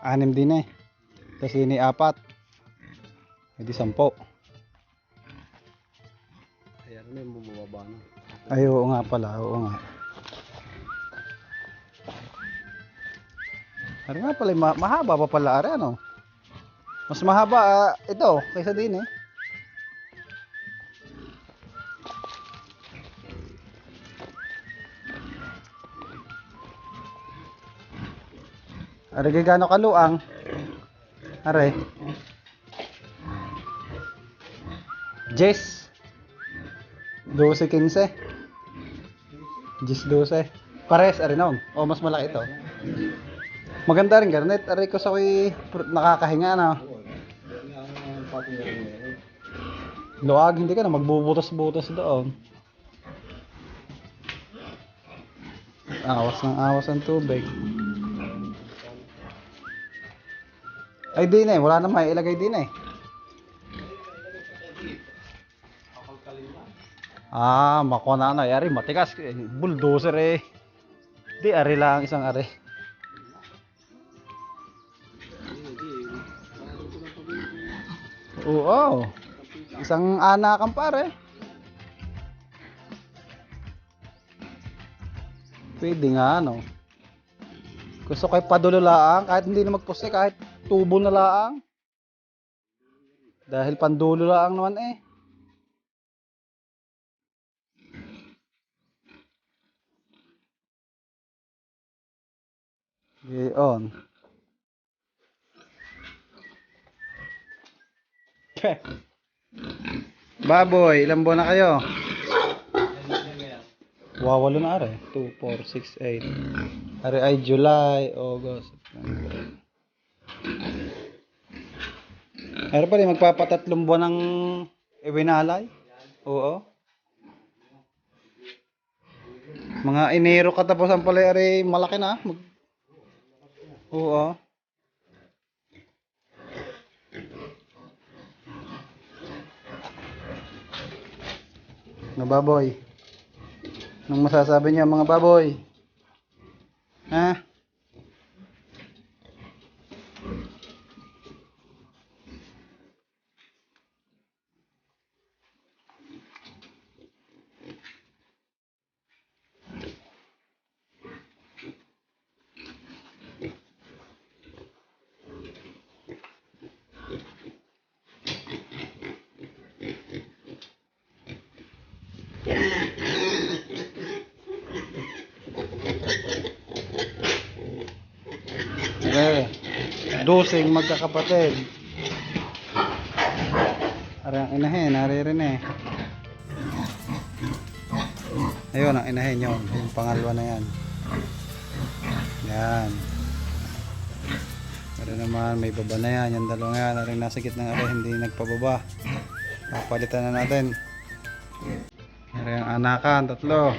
6 din eh. Tapos ini 4. Hindi 10. Kaya na yung bumababa na. Ay, oo nga pala. Oo nga. Ano nga pala, mahaba pa pala are ano? Mas mahaba ito kaysa din eh. Are gano kaluang? Are. Jess. 12-15. Jess 12. Pares are noon. O mas malaki ito. Maganda rin garnet. Are ko sa nakakahinga na. Luag, hindi ka na magbubutas-butas doon. Awas ang tubig. Ay din eh, wala na may ilagay din eh. Mako na ano, yari matikas, bulldozer eh. Di ari lang isang ari. Oo. Isang anakan pare. Pwede nga ano. Gusto kay padulo laang kahit hindi na magposte kahit tubo na laang. Dahil pandulo laang naman eh. Gayon. Baboy, ilang buwan na kayo? Wawalo na are. 2, 4, 6, 8. Are ay July, August, September. Are pa rin magpapatatlong buwan ng iwinalay? Oo. Mga Enero katapusan pala are malaki na. Oo. Mga baboy. Anong masasabi niyo mga baboy? Ha? Okay. 12 magkakapatid. Arang inahin, naririn eh. Ayun ang inahin yun. Yung pangalawa na yan. Yan. Pero naman may baba na yan. Yung dalawa yan. Aring nasa gitna ng hindi nagpababa. Papalitan na natin. Aring ang anakan, 3.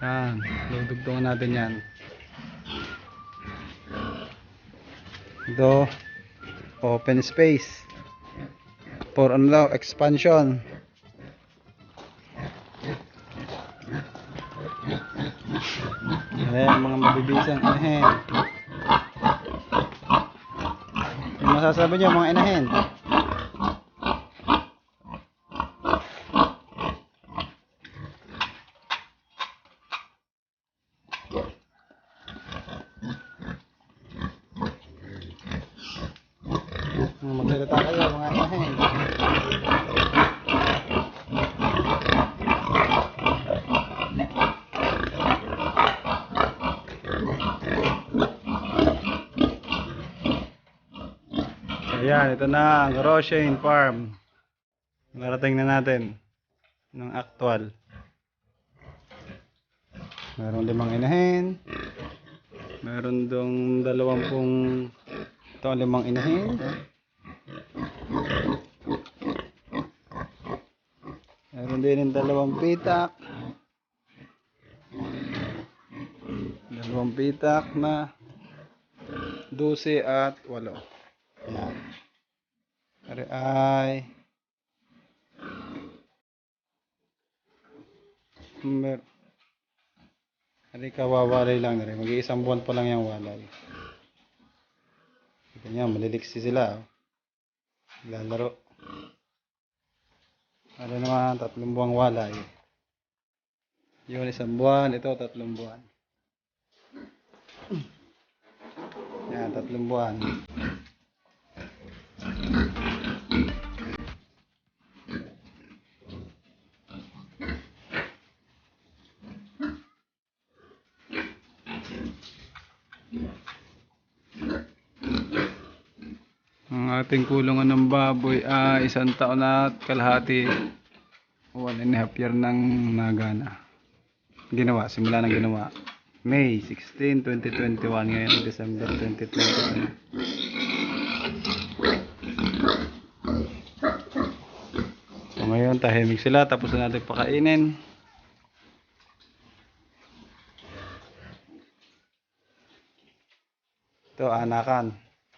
Yan. Dugtungan natin yan. Ito. Open space. For ano daw, expansion. Ayan, mga mabibisang inahin. Yung masasabi niyo mga inahin? Magsalita kayo mga inahin. Ayan, ito na ang Roshain Farm. Narating na natin ng actual. Meron 5 inahin. Meron dong 20 ito 5 inahin. Meron din yung 2 pitak. 2 pitak na 12 at 8. Ayan. Ari ay ari kawawalay lang rin. Mag-iisang buwan pa lang yung walay. Kanya, maliliksi sila. Oh. Lalaro. Ano naman, 3 buwang walay. Yun, 1 buwan. Ito, 3 buwan. Yan, 3 buwan. Ang ating kulungan ng baboy ay 1 taon at kalahati. 1.5 year nang nagana. Ginawa, simula nang ginawa. May 16, 2021 ngayon, December 2021. So ngayon, tahimik sila, tapos na natin pakainin. Ito, anakan.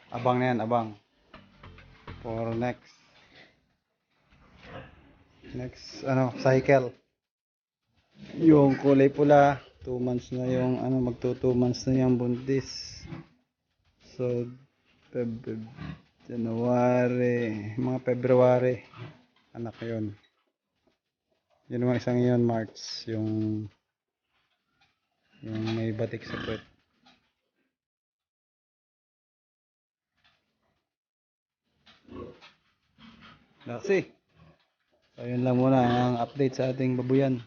Abang na yan, abang. For next cycle. Yung kulay pula, 2 months na yung magto 2 months na yung buntis. So January, mga February anak yun. Yun mga isang yun, March, yung may batik sa puwet. Daksi. So yun lang muna ang update sa ating babuyan.